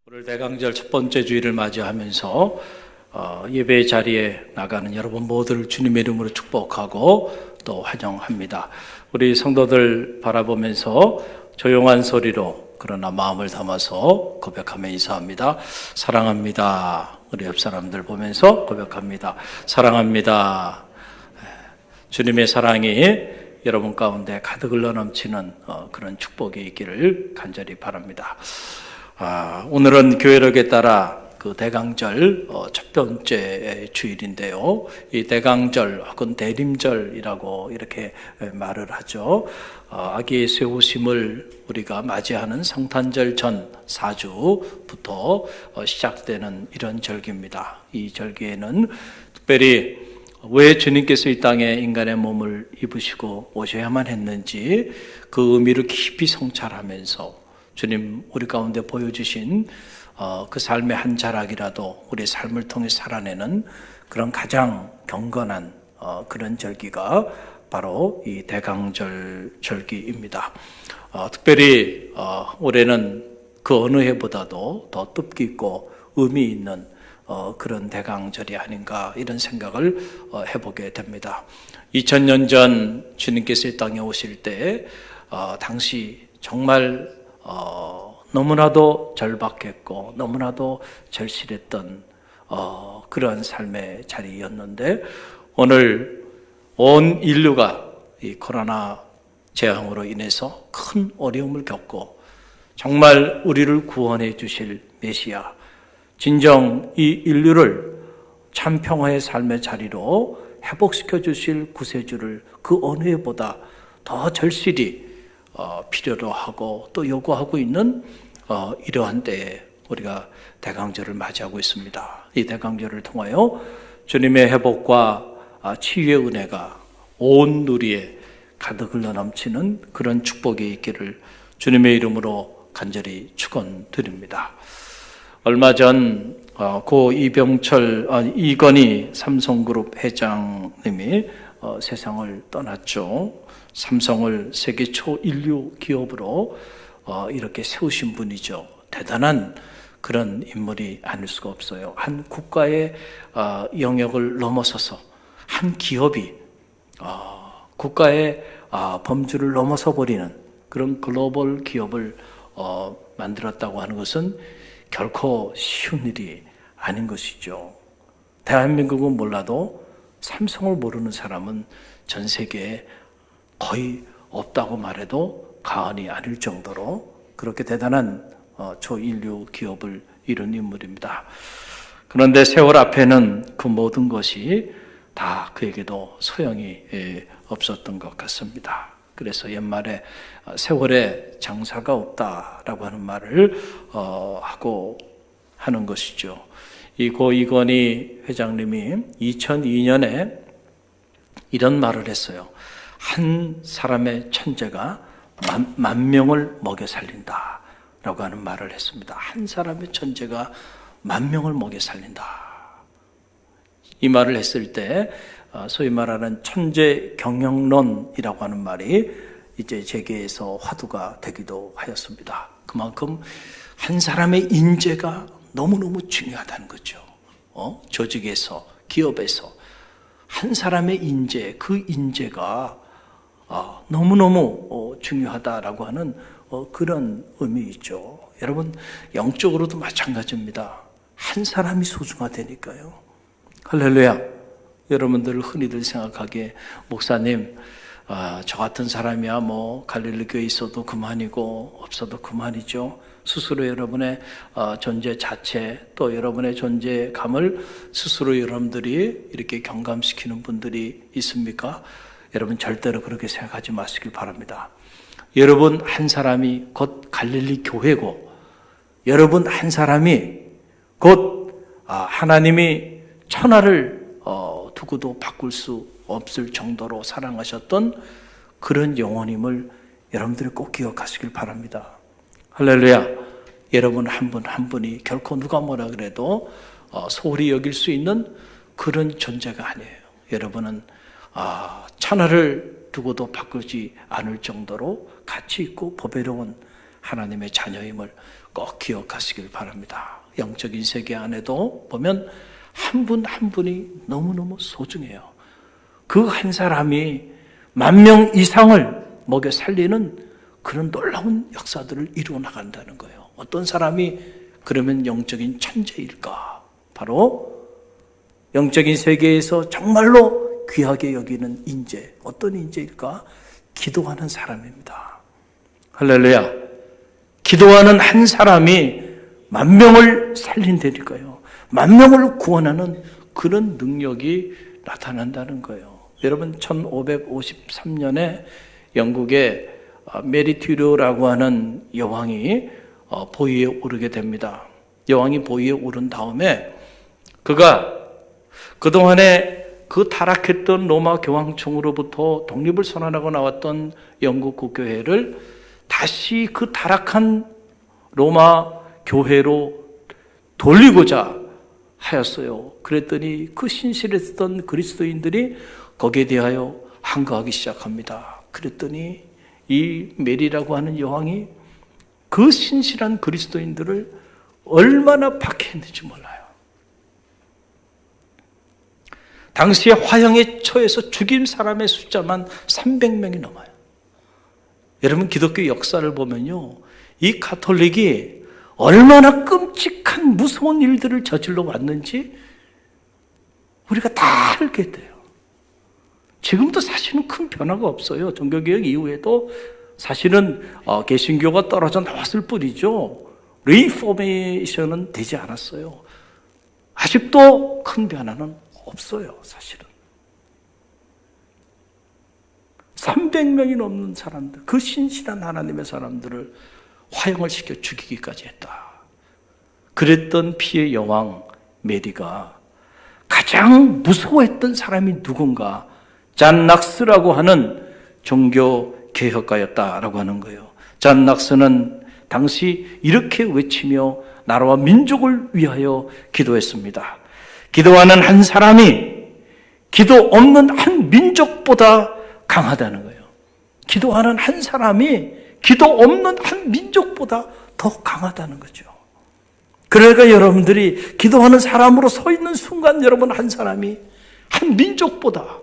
오늘 대강절 첫 번째 주일을 맞이하면서 예배 자리에 나가는 여러분 모두를 주님의 이름으로 축복하고 또 환영합니다. 우리 성도들 바라보면서 조용한 소리로 그러나 마음을 담아서 고백하며 인사합니다. 사랑합니다. 우리 옆 사람들 보면서 고백합니다. 사랑합니다. 주님의 사랑이 여러분 가운데 가득 흘러 넘치는 그런 축복이 있기를 간절히 바랍니다. 오늘은 교회력에 따라 그 대강절 첫 번째 주일인데요. 이 대강절 혹은 대림절이라고 이렇게 말을 하죠. 아기 예수의 오심을 우리가 맞이하는 성탄절 전 4주부터 시작되는 이런 절기입니다. 이 절기에는 특별히 왜 주님께서 이 땅에 인간의 몸을 입으시고 오셔야만 했는지 그 의미를 깊이 성찰하면서 주님 우리 가운데 보여주신 그 삶의 한 자락이라도 우리의 삶을 통해 살아내는 그런 가장 경건한 그런 절기가 바로 이 대강절 절기입니다. 특별히 올해는 그 어느 해보다도 더 뜻깊고 의미 있는 그런 대강절이 아닌가 이런 생각을 해보게 됩니다. 2000년 전 주님께서 이 땅에 오실 때 당시 정말 너무나도 절박했고 너무나도 절실했던 그런 삶의 자리였는데 오늘 온 인류가 이 코로나 재앙으로 인해서 큰 어려움을 겪고 정말 우리를 구원해 주실 메시아, 진정 이 인류를 참 평화의 삶의 자리로 회복시켜 주실 구세주를 그 어느 해보다 더 절실히 필요로 하고 또 요구하고 있는 이러한 때에 우리가 대강절을 맞이하고 있습니다. 이 대강절을 통하여 주님의 회복과 치유의 은혜가 온 누리에 가득 흘러 넘치는 그런 축복이 있기를 주님의 이름으로 간절히 축원드립니다. 얼마 전 고 이건희 삼성그룹 회장님이 세상을 떠났죠. 삼성을 세계 초인류 기업으로 이렇게 세우신 분이죠. 대단한 그런 인물이 아닐 수가 없어요. 한 국가의 영역을 넘어서서 한 기업이 국가의 범주를 넘어서 버리는 그런 글로벌 기업을 만들었다고 하는 것은 결코 쉬운 일이 아닌 것이죠. 대한민국은 몰라도 삼성을 모르는 사람은 전 세계에 거의 없다고 말해도 과언이 아닐 정도로 그렇게 대단한 초인류 기업을 이룬 인물입니다. 그런데 세월 앞에는 그 모든 것이 다 그에게도 소용이 없었던 것 같습니다. 그래서 옛말에 세월에 장사가 없다라고 하는 말을 하고 하는 것이죠. 이 고 이건희 회장님이 2002년에 이런 말을 했어요. 한 사람의 천재가 만 명을 먹여 살린다라고 하는 말을 했습니다. 한 사람의 천재가 만 명을 먹여 살린다. 이 말을 했을 때 소위 말하는 천재 경영론이라고 하는 말이 이제 재계에서 화두가 되기도 하였습니다. 그만큼 한 사람의 인재가 너무너무 중요하다는 거죠. 조직에서, 기업에서 한 사람의 인재, 그 인재가 너무너무 중요하다라고 하는 그런 의미이죠. 여러분, 영적으로도 마찬가지입니다. 한 사람이 소중하다니까요. 할렐루야. 여러분들 흔히들 생각하기에 목사님, 저 같은 사람이야 뭐 갈릴리 교회에 있어도 그만이고 없어도 그만이죠. 스스로 여러분의 존재 자체 또 여러분의 존재감을 스스로 여러분들이 이렇게 경감시키는 분들이 있습니까? 여러분 절대로 그렇게 생각하지 마시길 바랍니다. 여러분 한 사람이 곧 갈릴리 교회고 여러분 한 사람이 곧 하나님이 천하를 두고도 바꿀 수 없을 정도로 사랑하셨던 그런 영혼임을 여러분들이 꼭 기억하시길 바랍니다. 할렐루야. 여러분 한 분 한 분이 결코 누가 뭐라 그래도 소홀히 여길 수 있는 그런 존재가 아니에요. 여러분은 천하를 두고도 바꾸지 않을 정도로 가치 있고 보배로운 하나님의 자녀임을 꼭 기억하시길 바랍니다. 영적인 세계 안에도 보면 한 분 한 분이 너무너무 소중해요. 그 한 사람이 10,000명 이상을 먹여 살리는 그런 놀라운 역사들을 이루어 나간다는 거예요. 어떤 사람이 그러면 영적인 천재일까? 바로 영적인 세계에서 정말로 귀하게 여기는 인재, 어떤 인재일까? 기도하는 사람입니다. 할렐루야. 기도하는 한 사람이 10,000명을 살린다니까요. 10,000명을 구원하는 그런 능력이 나타난다는 거예요. 여러분, 1553년에 영국의 메리 튜르라고 하는 여왕이 보위에 오르게 됩니다. 여왕이 보위에 오른 다음에 그가 그동안에 그 타락했던 로마 교황청으로부터 독립을 선언하고 나왔던 영국 국교회를 다시 그 타락한 로마 교회로 돌리고자 하였어요. 그랬더니 그 신실했던 그리스도인들이 거기에 대하여 항거하기 시작합니다. 그랬더니 이 메리라고 하는 여왕이 그 신실한 그리스도인들을 얼마나 박해했는지 몰라요. 당시에 화형에 처해서 죽인 사람의 숫자만 300명이 넘어요. 여러분, 기독교 역사를 보면요, 이 가톨릭이 얼마나 끔찍한 무서운 일들을 저질러 왔는지 우리가 다 알게 돼요. 지금도 사실은 큰 변화가 없어요. 종교개혁 이후에도 사실은 개신교가 떨어져 나왔을 뿐이죠. 리포메이션은 되지 않았어요. 아직도 큰 변화는 없어요, 사실은. 300명이 넘는 사람들, 그 신실한 하나님의 사람들을 화형을 시켜 죽이기까지 했다. 그랬던 피의 여왕 메리가 가장 무서워했던 사람이 누군가? 잔 낙스라고 하는 종교 개혁가였다라고 하는 거예요. 잔 낙스는 당시 이렇게 외치며 나라와 민족을 위하여 기도했습니다. 기도하는 한 사람이 기도 없는 한 민족보다 강하다는 거예요. 기도하는 한 사람이 기도 없는 한 민족보다 더 강하다는 거죠. 그러니까 여러분들이 기도하는 사람으로 서 있는 순간 여러분 한 사람이 한 민족보다,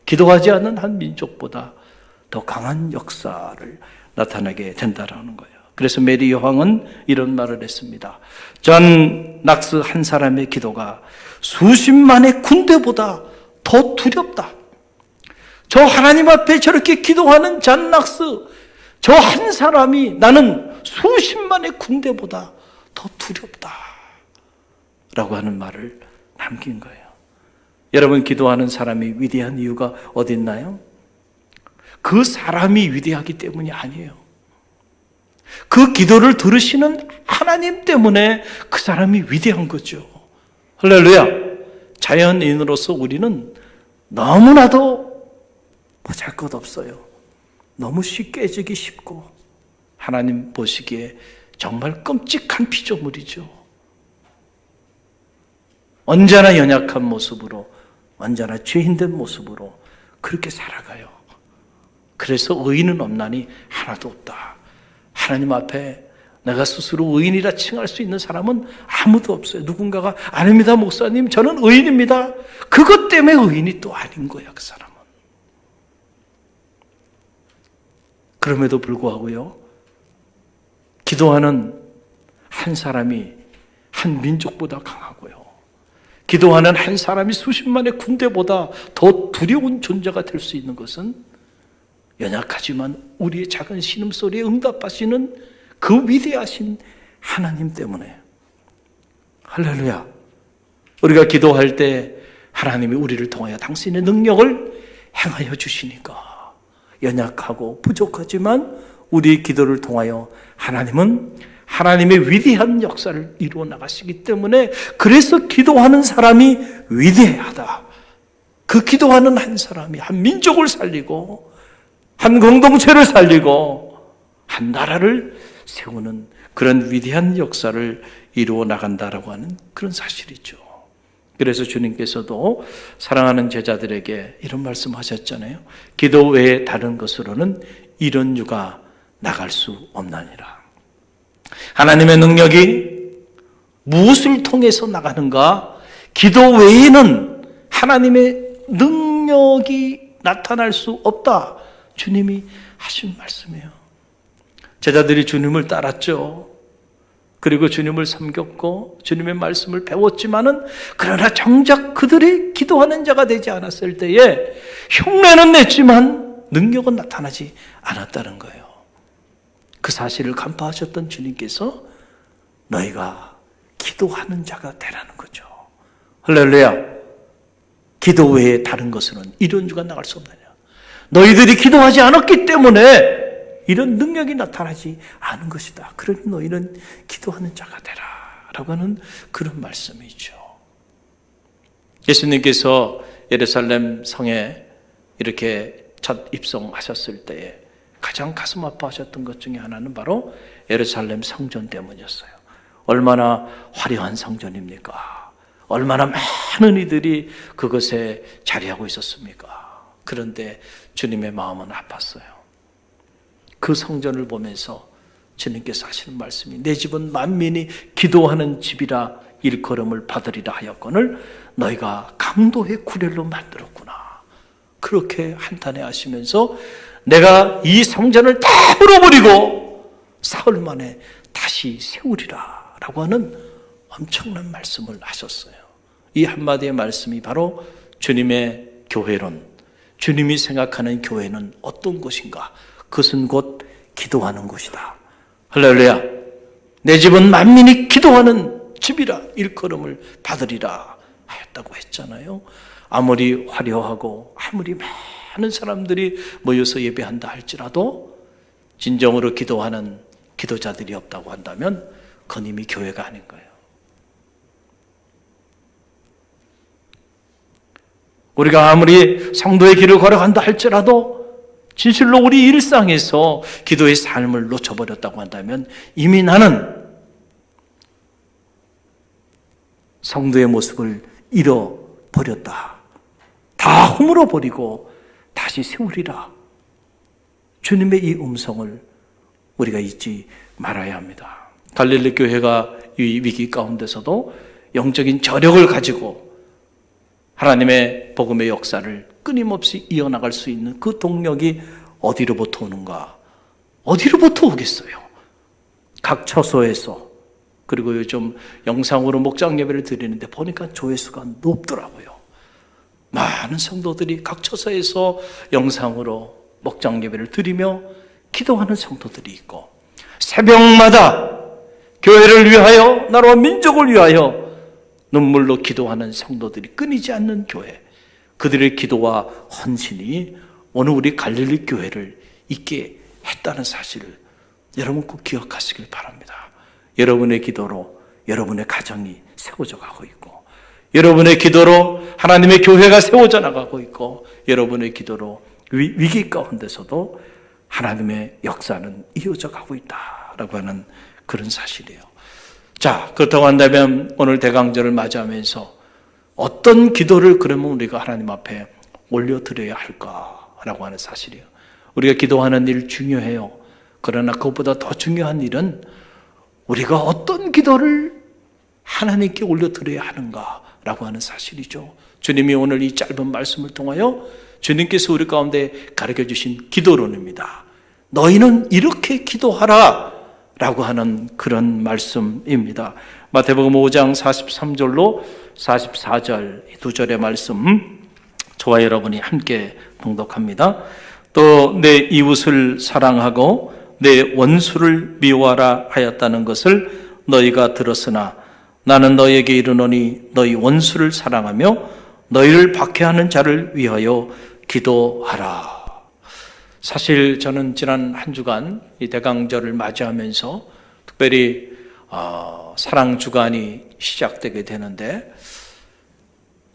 기도하지 않는 한 민족보다 더 강한 역사를 나타내게 된다는 거예요. 그래서 메리 여왕은 이런 말을 했습니다. 잔 낙스 한 사람의 기도가 수십만의 군대보다 더 두렵다. 저 하나님 앞에 저렇게 기도하는 잔 낙스, 저 한 사람이 나는 수십만의 군대보다 더 두렵다 라고 하는 말을 남긴 거예요. 여러분, 기도하는 사람이 위대한 이유가 어디 있나요? 그 사람이 위대하기 때문이 아니에요. 그 기도를 들으시는 하나님 때문에 그 사람이 위대한 거죠. 할렐루야. 자연인으로서 우리는 너무나도 보잘것없어요. 너무 쉽게 깨지기 쉽고 하나님 보시기에 정말 끔찍한 피조물이죠. 언제나 연약한 모습으로, 언제나 죄인된 모습으로 그렇게 살아가요. 그래서 의인은 없나니 하나도 없다. 하나님 앞에 내가 스스로 의인이라 칭할 수 있는 사람은 아무도 없어요. 누군가가 아닙니다, 목사님, 저는 의인입니다. 그것 때문에 의인이 또 아닌 거야, 그 사람은. 그럼에도 불구하고요, 기도하는 한 사람이 한 민족보다 강하고요, 기도하는 한 사람이 수십만의 군대보다 더 두려운 존재가 될 수 있는 것은 연약하지만 우리의 작은 신음소리에 응답하시는 그 위대하신 하나님 때문에. 할렐루야. 우리가 기도할 때 하나님이 우리를 통하여 당신의 능력을 행하여 주시니까 연약하고 부족하지만 우리의 기도를 통하여 하나님은 하나님의 위대한 역사를 이루어 나가시기 때문에, 그래서 기도하는 사람이 위대하다. 그 기도하는 한 사람이 한 민족을 살리고 한 공동체를 살리고 한 나라를 세우는 그런 위대한 역사를 이루어 나간다라고 하는 그런 사실이죠. 그래서 주님께서도 사랑하는 제자들에게 이런 말씀하셨잖아요. 기도 외에 다른 것으로는 이런 유가 나갈 수 없나니라. 하나님의 능력이 무엇을 통해서 나가는가? 기도 외에는 하나님의 능력이 나타날 수 없다. 주님이 하신 말씀이에요. 제자들이 주님을 따랐죠. 그리고 주님을 섬겼고 주님의 말씀을 배웠지만은 그러나 정작 그들이 기도하는 자가 되지 않았을 때에 흉내는 냈지만 능력은 나타나지 않았다는 거예요. 그 사실을 간파하셨던 주님께서 너희가 기도하는 자가 되라는 거죠. 할렐루야. 기도 외에 다른 것으로는 이런 주가 나갈 수 없느냐. 너희들이 기도하지 않았기 때문에 이런 능력이 나타나지 않은 것이다. 그러니 너희는 기도하는 자가 되라 라고 하는 그런 말씀이죠. 예수님께서 예루살렘 성에 이렇게 첫 입성하셨을 때에 가장 가슴 아파하셨던 것 중에 하나는 바로 예루살렘 성전 때문이었어요. 얼마나 화려한 성전입니까? 얼마나 많은 이들이 그것에 자리하고 있었습니까? 그런데 주님의 마음은 아팠어요. 그 성전을 보면서 주님께서 하시는 말씀이 내 집은 만민이 기도하는 집이라 일컬음을 받으리라 하였거늘 너희가 강도의 구렬로 만들었구나. 그렇게 한탄해 하시면서 내가 이 성전을 다 물어버리고 사흘 만에 다시 세우리라 라고 하는 엄청난 말씀을 하셨어요. 이 한마디의 말씀이 바로 주님의 교회론, 주님이 생각하는 교회는 어떤 곳인가? 그것은 곧 기도하는 곳이다. 할렐루야. 내 집은 만민이 기도하는 집이라 일컬음을 받으리라 하였다고 했잖아요. 아무리 화려하고 아무리 많은 사람들이 모여서 예배한다 할지라도 진정으로 기도하는 기도자들이 없다고 한다면 그건 이미 교회가 아닌 거예요. 우리가 아무리 성도의 길을 걸어간다 할지라도 진실로 우리 일상에서 기도의 삶을 놓쳐버렸다고 한다면 이미 나는 성도의 모습을 잃어버렸다. 다 허물어버리고 다시 세우리라. 주님의 이 음성을 우리가 잊지 말아야 합니다. 갈릴리 교회가 이 위기 가운데서도 영적인 저력을 가지고 하나님의 복음의 역사를 끊임없이 이어나갈 수 있는 그 동력이 어디로부터 오는가? 어디로부터 오겠어요? 각 처소에서, 그리고 요즘 영상으로 목장 예배를 드리는데 보니까 조회수가 높더라고요. 많은 성도들이 각 처소에서 영상으로 목장 예배를 드리며 기도하는 성도들이 있고, 새벽마다 교회를 위하여, 나라와 민족을 위하여 눈물로 기도하는 성도들이 끊이지 않는 교회, 그들의 기도와 헌신이 오늘 우리 갈릴리 교회를 있게 했다는 사실을 여러분 꼭 기억하시길 바랍니다. 여러분의 기도로 여러분의 가정이 세워져 가고 있고, 여러분의 기도로 하나님의 교회가 세워져 나가고 있고, 여러분의 기도로 위기 가운데서도 하나님의 역사는 이어져 가고 있다라고 하는 그런 사실이에요. 자, 그렇다고 한다면 오늘 대강절을 맞이하면서 어떤 기도를 그러면 우리가 하나님 앞에 올려드려야 할까라고 하는 사실이에요. 우리가 기도하는 일 중요해요. 그러나 그것보다 더 중요한 일은 우리가 어떤 기도를 하나님께 올려드려야 하는가라고 하는 사실이죠. 주님이 오늘 이 짧은 말씀을 통하여 주님께서 우리 가운데 가르쳐 주신 기도론입니다. 너희는 이렇게 기도하라 라고 하는 그런 말씀입니다. 마태복음 5장 43절로 44절 이 두 절의 말씀 저와 여러분이 함께 봉독합니다. 또 내 이웃을 사랑하고 내 원수를 미워하라 하였다는 것을 너희가 들었으나 나는 너희에게 이르노니 너희 원수를 사랑하며 너희를 박해하는 자를 위하여 기도하라. 사실 저는 지난 한 주간 이 대강절을 맞이하면서 특별히 사랑 주간이 시작되게 되는데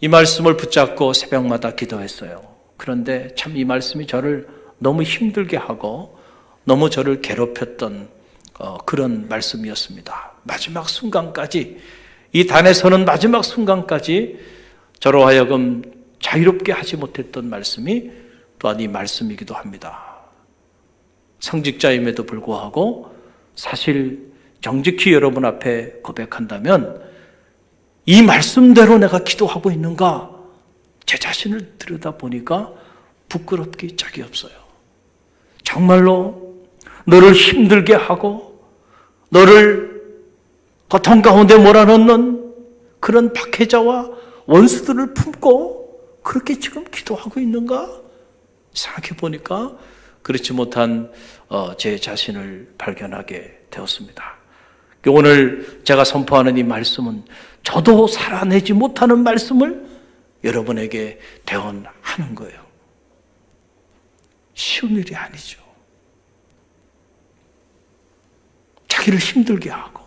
이 말씀을 붙잡고 새벽마다 기도했어요. 그런데 참 이 말씀이 저를 너무 힘들게 하고 너무 저를 괴롭혔던 그런 말씀이었습니다. 마지막 순간까지, 이 단에 서는 마지막 순간까지 저로 하여금 자유롭게 하지 못했던 말씀이 또한 이 말씀이기도 합니다. 성직자임에도 불구하고 사실 정직히 여러분 앞에 고백한다면 이 말씀대로 내가 기도하고 있는가? 제 자신을 들여다보니까 부끄럽기 짝이 없어요. 정말로 너를 힘들게 하고 너를 고통 가운데 몰아넣는 그런 박해자와 원수들을 품고 그렇게 지금 기도하고 있는가? 생각해 보니까 그렇지 못한 제 자신을 발견하게 되었습니다. 오늘 제가 선포하는 이 말씀은 저도 살아내지 못하는 말씀을 여러분에게 대언하는 거예요. 쉬운 일이 아니죠. 자기를 힘들게 하고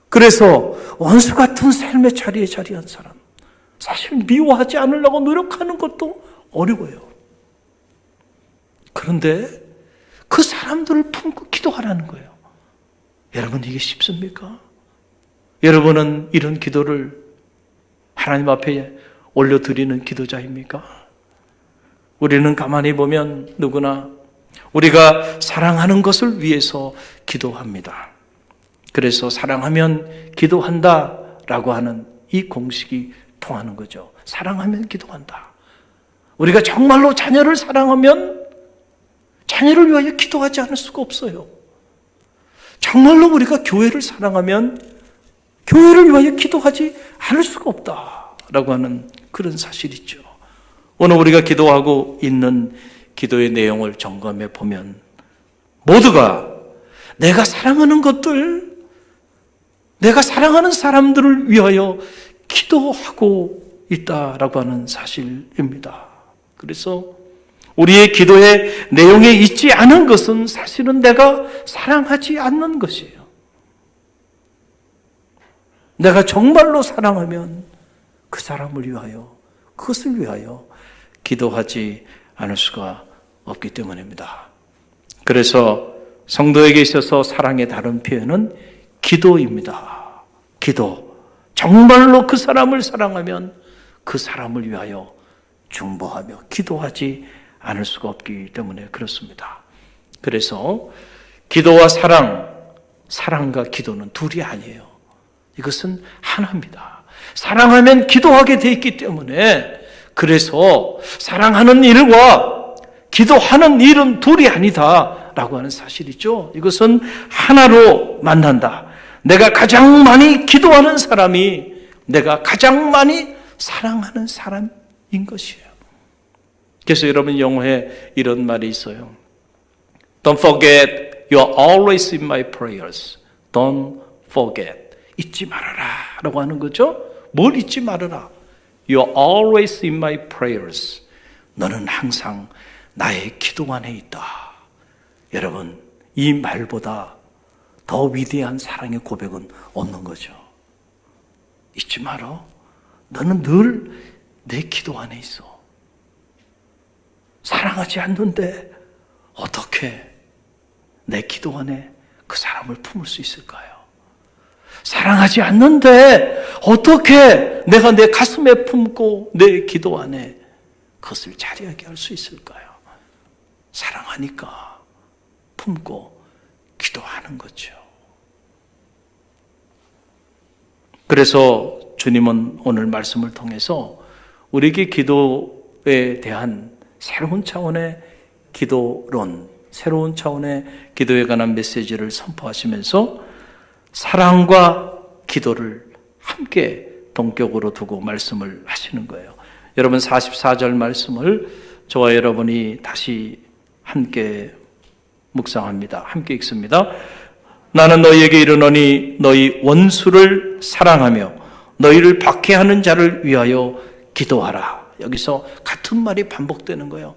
그래서 원수 같은 삶의 자리에 자리한 사람 사실 미워하지 않으려고 노력하는 것도 어려워요. 그런데 그 사람들을 품고 기도하라는 거예요. 여러분 이게 쉽습니까? 여러분은 이런 기도를 하나님 앞에 올려드리는 기도자입니까? 우리는 가만히 보면 누구나 우리가 사랑하는 것을 위해서 기도합니다. 그래서 사랑하면 기도한다라고 하는 이 공식이 통하는 거죠. 사랑하면 기도한다. 우리가 정말로 자녀를 사랑하면 자녀를 위하여 기도하지 않을 수가 없어요. 정말로 우리가 교회를 사랑하면 교회를 위하여 기도하지 않을 수가 없다라고 하는 그런 사실이죠. 오늘 우리가 기도하고 있는 기도의 내용을 점검해 보면 모두가 내가 사랑하는 것들, 내가 사랑하는 사람들을 위하여 기도하고 있다라고 하는 사실입니다. 그래서 우리의 기도의 내용에 있지 않은 것은 사실은 내가 사랑하지 않는 것이에요. 내가 정말로 사랑하면 그 사람을 위하여, 그것을 위하여 기도하지 않을 수가 없기 때문입니다. 그래서 성도에게 있어서 사랑의 다른 표현은 기도입니다. 기도. 정말로 그 사람을 사랑하면 그 사람을 위하여 중보하며 기도하지 않을 수가 없기 때문에 그렇습니다. 그래서 기도와 사랑과 기도는 둘이 아니에요. 이것은 하나입니다. 사랑하면 기도하게 돼 있기 때문에 그래서 사랑하는 일과 기도하는 일은 둘이 아니다라고 하는 사실이죠. 이것은 하나로 만난다. 내가 가장 많이 기도하는 사람이 내가 가장 많이 사랑하는 사람인 것이에요. 그래서 여러분 영어에 이런 말이 있어요. Don't forget, you're always in my prayers. Don't forget. 잊지 말아라 라고 하는 거죠. 뭘 잊지 말아라. You're always in my prayers. 너는 항상 나의 기도 안에 있다. 여러분, 이 말보다 더 위대한 사랑의 고백은 없는 거죠. 잊지 마라. 너는 늘 내 기도 안에 있어. 사랑하지 않는데 어떻게 내 기도 안에 그 사람을 품을 수 있을까요? 사랑하지 않는데 어떻게 내가 내 가슴에 품고 내 기도 안에 그것을 자리하게 할 수 있을까요? 사랑하니까 품고 기도하는 거죠. 그래서 주님은 오늘 말씀을 통해서 우리에게 기도에 대한 새로운 차원의 기도론, 새로운 차원의 기도에 관한 메시지를 선포하시면서 사랑과 기도를 함께 동격으로 두고 말씀을 하시는 거예요. 여러분 44절 말씀을 저와 여러분이 다시 함께 묵상합니다. 함께 읽습니다. 나는 너희에게 이르노니 너희 원수를 사랑하며 너희를 박해하는 자를 위하여 기도하라. 여기서 같은 말이 반복되는 거예요.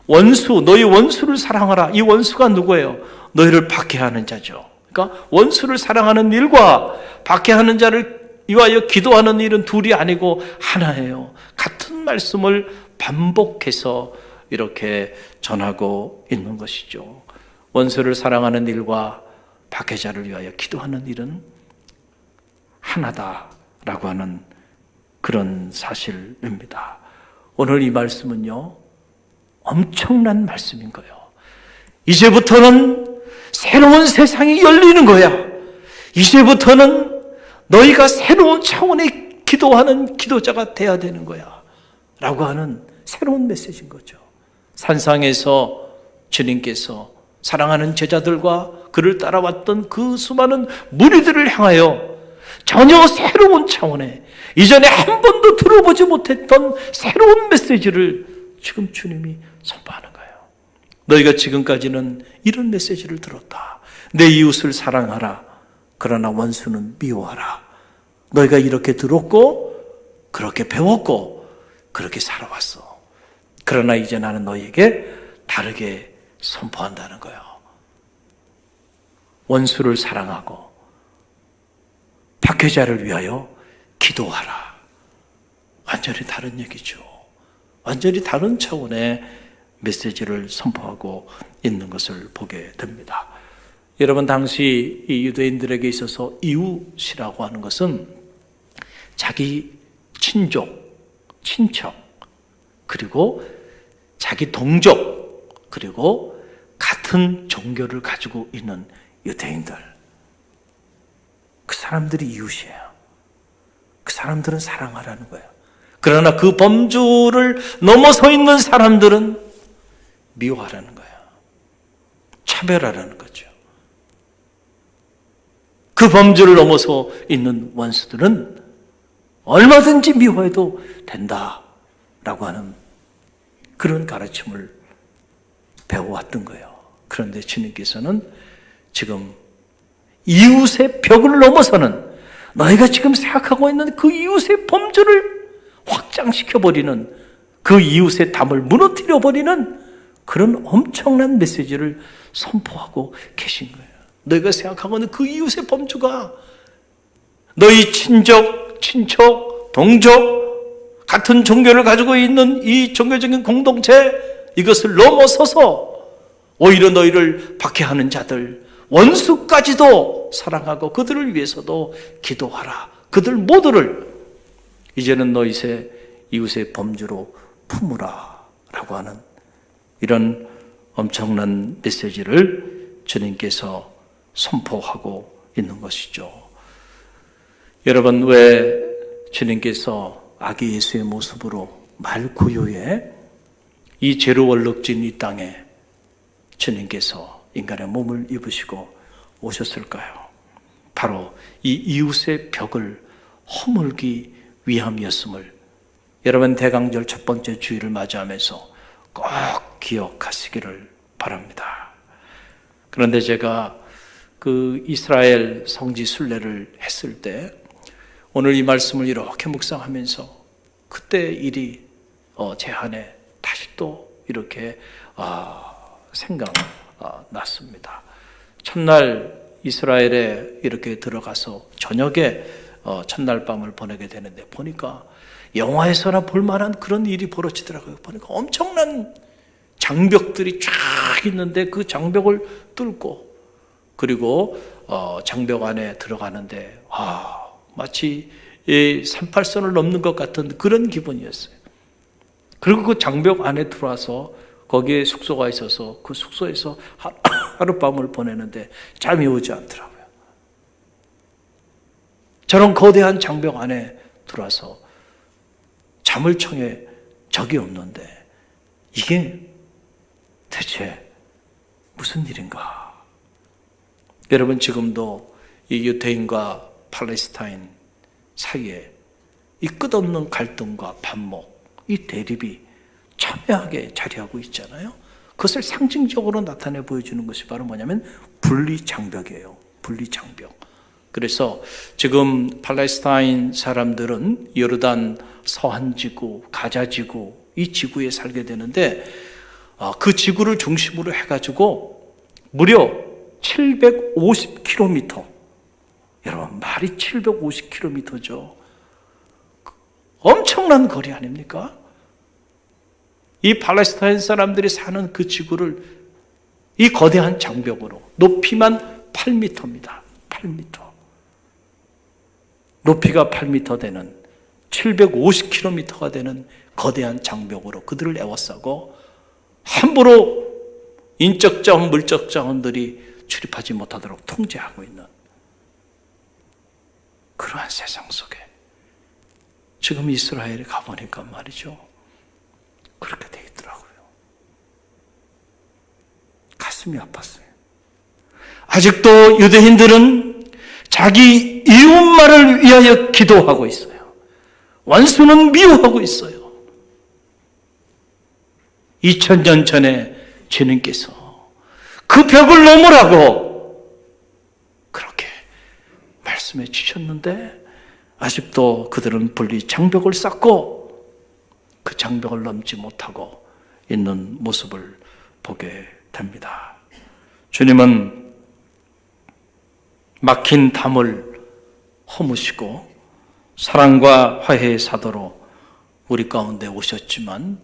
원수, 너희 원수를 사랑하라. 이 원수가 누구예요? 너희를 박해하는 자죠. 그러니까 원수를 사랑하는 일과 박해하는 자를 위하여 기도하는 일은 둘이 아니고 하나예요. 같은 말씀을 반복해서 이렇게 전하고 있는 것이죠. 원수를 사랑하는 일과 박해자를 위하여 기도하는 일은 하나다라고 하는 그런 사실입니다. 오늘 이 말씀은요, 엄청난 말씀인 거예요. 이제부터는 새로운 세상이 열리는 거야. 이제부터는 너희가 새로운 차원의 기도하는 기도자가 돼야 되는 거야. 라고 하는 새로운 메시지인 거죠. 산상에서 주님께서 사랑하는 제자들과 그를 따라왔던 그 수많은 무리들을 향하여 전혀 새로운 차원의, 이전에 한 번도 들어보지 못했던 새로운 메시지를 지금 주님이 선포하는 거예요. 너희가 지금까지는 이런 메시지를 들었다. 내 이웃을 사랑하라. 그러나 원수는 미워하라. 너희가 이렇게 들었고 그렇게 배웠고 그렇게 살아왔어. 그러나 이제 나는 너희에게 다르게 선포한다는 거예요. 원수를 사랑하고 박해자를 위하여 기도하라. 완전히 다른 얘기죠. 완전히 다른 차원의 메시지를 선포하고 있는 것을 보게 됩니다. 여러분, 당시 이 유대인들에게 있어서 이웃이라고 하는 것은 자기 친족, 친척, 그리고 자기 동족, 그리고 같은 종교를 가지고 있는 유대인들, 그 사람들이 이웃이에요. 그 사람들은 사랑하라는 거예요. 그러나 그 범주를 넘어서 있는 사람들은 미워하라는 거예요. 차별하라는 거죠. 그 범주를 넘어서 있는 원수들은 얼마든지 미워해도 된다라고 하는 그런 가르침을 배워왔던 거예요. 그런데 주님께서는 지금 이웃의 벽을 넘어서는, 너희가 지금 생각하고 있는 그 이웃의 범주를 확장시켜버리는, 그 이웃의 담을 무너뜨려버리는 그런 엄청난 메시지를 선포하고 계신 거예요. 너희가 생각하고 있는 그 이웃의 범주가 너희 친족, 친척, 동족, 같은 종교를 가지고 있는 이 종교적인 공동체, 이것을 넘어서서 오히려 너희를 박해하는 자들, 원수까지도 사랑하고 그들을 위해서도 기도하라. 그들 모두를 이제는 너희의 이웃의 범주로 품으라 라고 하는 이런 엄청난 메시지를 주님께서 선포하고 있는 것이죠. 여러분, 왜 주님께서 아기 예수의 모습으로 말구유에 이 죄로 얼룩진 이 땅에 주님께서 인간의 몸을 입으시고 오셨을까요? 바로 이 이웃의 벽을 허물기 위함이었음을 여러분, 대강절 첫 번째 주일을 맞이하면서 꼭 기억하시기를 바랍니다. 그런데 제가 그 이스라엘 성지 순례를 했을 때 오늘 이 말씀을 이렇게 묵상하면서 그때 일이 제 안에 다시 또 이렇게 생각났습니다. 첫날 이스라엘에 이렇게 들어가서 저녁에 첫날 밤을 보내게 되는데 보니까 영화에서나 볼만한 그런 일이 벌어지더라고요. 보니까 엄청난 장벽들이 쫙 있는데 그 장벽을 뚫고, 그리고 장벽 안에 들어가는데 마치 38선을 넘는 것 같은 그런 기분이었어요. 그리고 그 장벽 안에 들어와서 거기에 숙소가 있어서 그 숙소에서 하룻밤을 보내는데 잠이 오지 않더라고요. 저런 거대한 장벽 안에 들어와서 잠을 청해 적이 없는데 이게 대체 무슨 일인가? 여러분, 지금도 이 유대인과 팔레스타인 사이에 이 끝없는 갈등과 반목, 이 대립이 첨예하게 자리하고 있잖아요. 그것을 상징적으로 나타내 보여주는 것이 바로 뭐냐면 분리장벽이에요. 분리장벽. 그래서 지금 팔레스타인 사람들은 요르단 서한지구, 가자지구, 이 지구에 살게 되는데 그 지구를 중심으로 해가지고 무려 750km, 여러분 말이 750km죠. 엄청난 거리 아닙니까? 이 팔레스타인 사람들이 사는 그 지구를 이 거대한 장벽으로, 높이만 8m입니다. 8m. 높이가 8m 되는 750km가 되는 거대한 장벽으로 그들을 에워싸고 함부로 인적 자원, 물적 자원들이 출입하지 못하도록 통제하고 있는 그러한 세상 속에 지금 이스라엘에 가보니까 말이죠, 그렇게 돼 있더라고요. 가슴이 아팠어요. 아직도 유대인들은 자기 이웃만을 위하여 기도하고 있어요. 원수는 미워하고 있어요. 2000년 전에 주님께서 그 벽을 넘으라고 그렇게 말씀해 주셨는데 아직도 그들은 분리 장벽을 쌓고 그 장벽을 넘지 못하고 있는 모습을 보게 됩니다. 주님은 막힌 담을 허무시고 사랑과 화해의 사도로 우리 가운데 오셨지만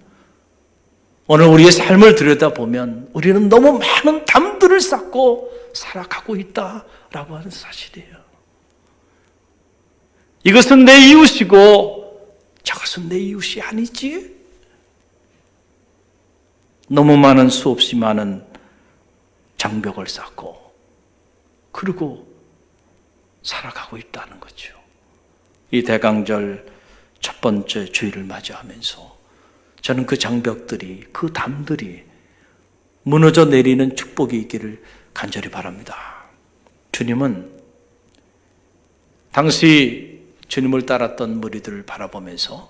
오늘 우리의 삶을 들여다보면 우리는 너무 많은 담들을 쌓고 살아가고 있다라고 하는 사실이에요. 이것은 내 이웃이고 저것은 내 이웃이 아니지. 너무 많은 수없이 많은 장벽을 쌓고 그리고 살아가고 있다는 거죠. 이 대강절 첫 번째 주일을 맞이하면서 저는 그 장벽들이, 그 담들이 무너져 내리는 축복이 있기를 간절히 바랍니다. 주님은 당시 주님을 따랐던 무리들을 바라보면서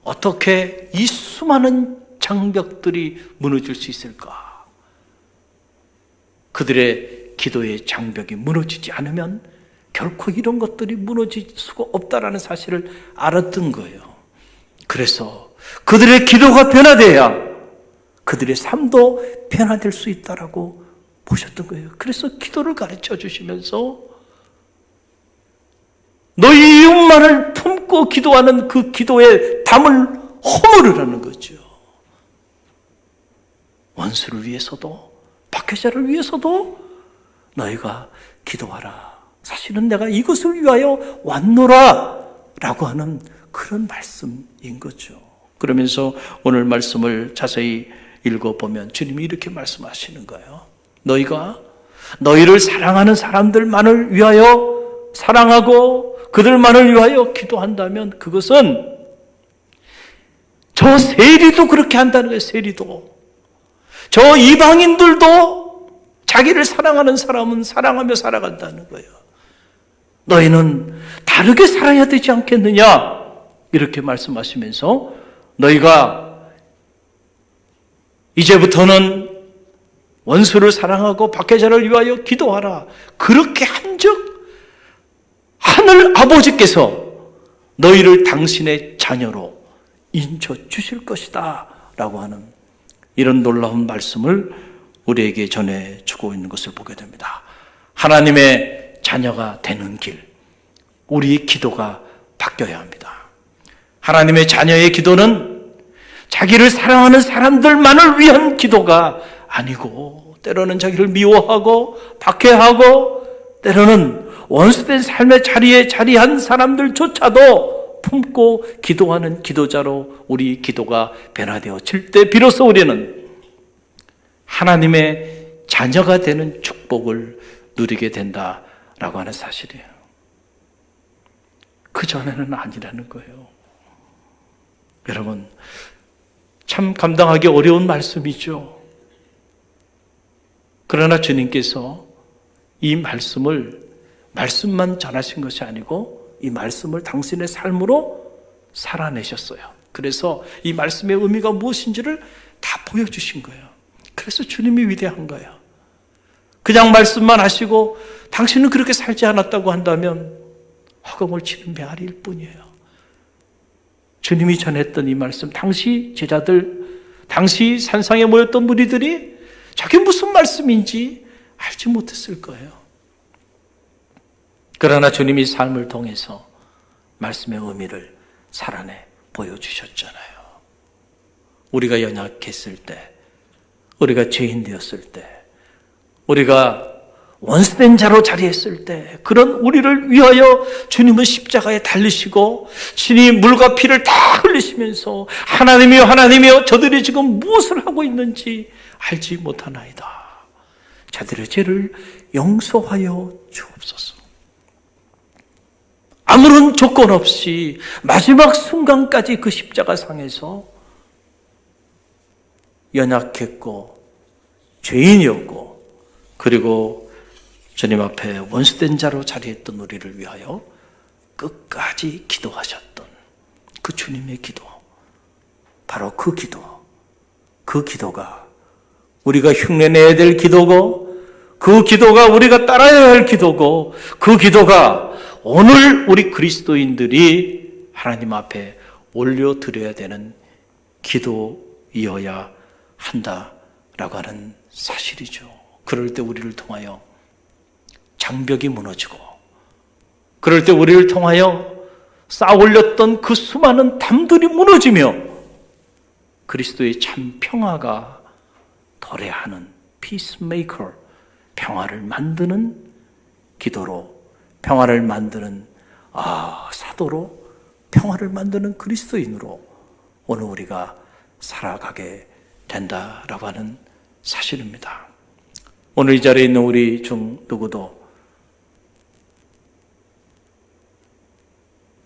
어떻게 이 수많은 장벽들이 무너질 수 있을까? 그들의 기도의 장벽이 무너지지 않으면 결코 이런 것들이 무너질 수가 없다라는 사실을 알았던 거예요. 그래서 그들의 기도가 변화돼야 그들의 삶도 변화될 수 있다라고 보셨던 거예요. 그래서 기도를 가르쳐 주시면서 너희 이웃만을 품고 기도하는 그 기도의 담을 허물으라는 거죠. 원수를 위해서도 박해자를 위해서도 너희가 기도하라. 사실은 내가 이것을 위하여 왔노라 라고 하는 그런 말씀인 거죠. 그러면서 오늘 말씀을 자세히 읽어보면 주님이 이렇게 말씀하시는 거예요. 너희가 너희를 사랑하는 사람들만을 위하여 사랑하고 그들만을 위하여 기도한다면 그것은 저 세리도 그렇게 한다는 거예요. 세리도. 저 이방인들도 자기를 사랑하는 사람은 사랑하며 살아간다는 거예요. 너희는 다르게 살아야 되지 않겠느냐? 이렇게 말씀하시면서 너희가 이제부터는 원수를 사랑하고 박해자를 위하여 기도하라. 그렇게 한즉 하늘 아버지께서 너희를 당신의 자녀로 인쳐 주실 것이다 라고 하는 이런 놀라운 말씀을 우리에게 전해주고 있는 것을 보게 됩니다. 하나님의 자녀가 되는 길, 우리의 기도가 바뀌어야 합니다. 하나님의 자녀의 기도는 자기를 사랑하는 사람들만을 위한 기도가 아니고 때로는 자기를 미워하고 박해하고 때로는 원수된 삶의 자리에 자리한 사람들조차도 품고 기도하는 기도자로 우리 기도가 변화되어질 때 비로소 우리는 하나님의 자녀가 되는 축복을 누리게 된다라고 하는 사실이에요. 그전에는 아니라는 거예요. 여러분, 참 감당하기 어려운 말씀이죠. 그러나 주님께서 이 말씀만 전하신 것이 아니고 이 말씀을 당신의 삶으로 살아내셨어요. 그래서 이 말씀의 의미가 무엇인지를 다 보여주신 거예요. 그래서 주님이 위대한 거예요. 그냥 말씀만 하시고 당신은 그렇게 살지 않았다고 한다면 허공을 치는 메아리일 뿐이에요. 주님이 전했던 이 말씀, 당시 제자들, 당시 산상에 모였던 무리들이 저게 무슨 말씀인지 알지 못했을 거예요. 그러나 주님이 삶을 통해서 말씀의 의미를 살아내 보여주셨잖아요. 우리가 연약했을 때, 우리가 죄인 되었을 때, 우리가 원수된 자로 자리했을 때 그런 우리를 위하여 주님은 십자가에 달리시고 신이 물과 피를 다 흘리시면서 하나님이여 하나님이여 저들이 지금 무엇을 하고 있는지 알지 못하나이다. 자들의 죄를 용서하여 주옵소서. 아무런 조건 없이 마지막 순간까지 그 십자가상에서 연약했고 죄인이었고 그리고 주님 앞에 원수된 자로 자리했던 우리를 위하여 끝까지 기도하셨던 그 주님의 기도, 바로 그 기도가 우리가 흉내내야 될 기도고, 그 기도가 우리가 따라야 할 기도고, 그 기도가 오늘 우리 그리스도인들이 하나님 앞에 올려드려야 되는 기도이어야 한다라고 하는 사실이죠. 그럴 때 우리를 통하여 장벽이 무너지고, 그럴 때 우리를 통하여 쌓아 올렸던 그 수많은 담들이 무너지며 그리스도의 참 평화가 도래하는 피스메이커, 평화를 만드는 기도로, 평화를 만드는 사도로, 평화를 만드는 그리스도인으로 오늘 우리가 살아가게 된다라고 하는 사실입니다. 오늘 이 자리에 있는 우리 중 누구도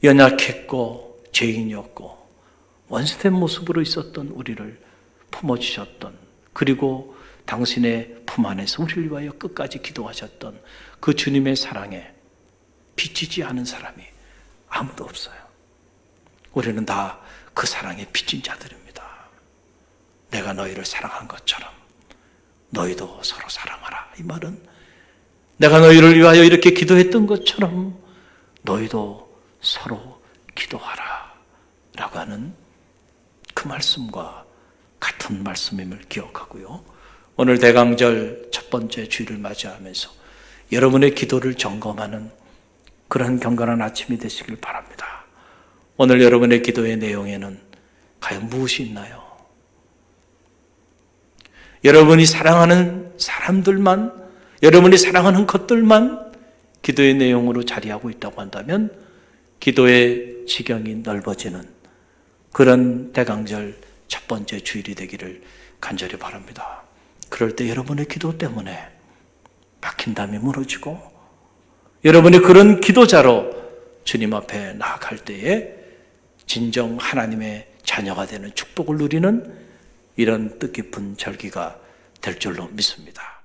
연약했고 죄인이었고 원수된 모습으로 있었던 우리를 품어주셨던, 그리고 당신의 품 안에서 우리를 위하여 끝까지 기도하셨던 그 주님의 사랑에 비치지 않은 사람이 아무도 없어요. 우리는 다 그 사랑에 비친 자들입니다. 내가 너희를 사랑한 것처럼 너희도 서로 사랑하라. 이 말은 내가 너희를 위하여 이렇게 기도했던 것처럼 너희도 서로 기도하라 라고 하는 그 말씀과 같은 말씀임을 기억하고요. 오늘 대강절 첫 번째 주일을 맞이하면서 여러분의 기도를 점검하는 그런 경건한 아침이 되시길 바랍니다. 오늘 여러분의 기도의 내용에는 과연 무엇이 있나요? 여러분이 사랑하는 사람들만, 여러분이 사랑하는 것들만 기도의 내용으로 자리하고 있다고 한다면 기도의 지경이 넓어지는 그런 대강절 첫 번째 주일이 되기를 간절히 바랍니다. 그럴 때 여러분의 기도 때문에 막힌 담이 무너지고 여러분이 그런 기도자로 주님 앞에 나아갈 때에 진정 하나님의 자녀가 되는 축복을 누리는 이런 뜻깊은 절기가 될 줄로 믿습니다.